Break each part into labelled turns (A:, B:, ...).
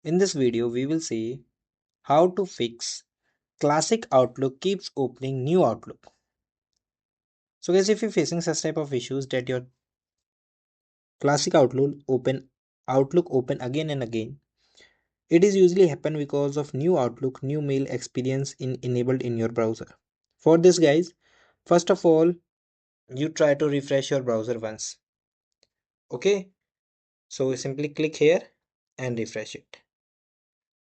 A: In this video, we will see how to fix classic Outlook keeps opening new Outlook. So guys, if you're facing such type of issues that your classic Outlook open again and again, it is usually happen because of new Outlook, new mail experience enabled in your browser. For this guys, first of all, you try to refresh your browser once. Okay, so simply click here and refresh it.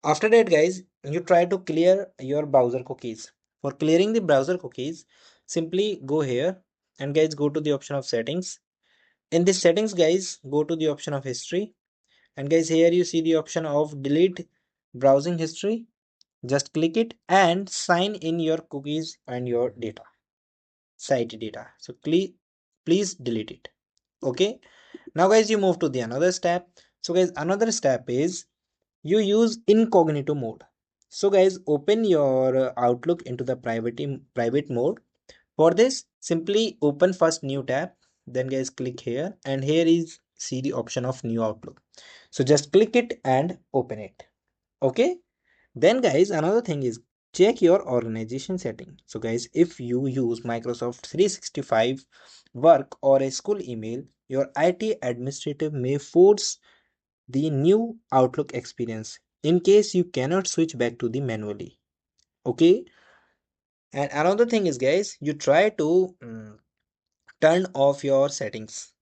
A: After that guys, you try to clear your browser cookies. For clearing the browser cookies, simply go here and guys go to the option of settings. In this settings guys, go to the option of history, and guys here you see the option of delete browsing history. Just click it and sign in your cookies and your data, site data. So please delete it. Okay, now guys you move to the another step. So guys, another step is you use incognito mode. So guys, open your Outlook into the private mode. For this, simply open first new tab, then guys click here, and here is see the option of new Outlook. So just click it and open it. Okay, then guys, another thing is check your organization setting. So guys, if you use Microsoft 365 work or a school email, your IT administrative may force the new Outlook experience in case you cannot switch back to the manually. Okay, and another thing is guys, you try to turn off your settings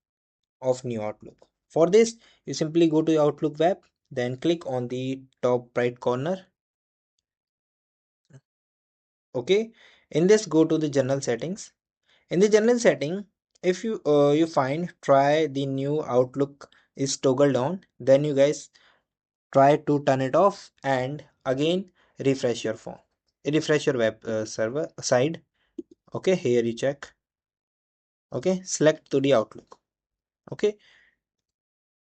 A: of new Outlook. For this, you simply go to Outlook web, then click on the top right corner. Okay, in this go to the general settings. In the general setting, if you find try the new Outlook is toggled on, then you guys try to turn it off and again refresh your phone, refresh your web server side. Okay, here you check. Okay, select to the Outlook. Okay,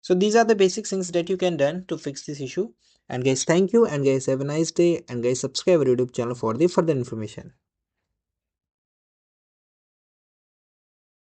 A: so these are the basic things that you can done to fix this issue. And guys, thank you, and guys have a nice day, and guys subscribe our YouTube channel for the further information.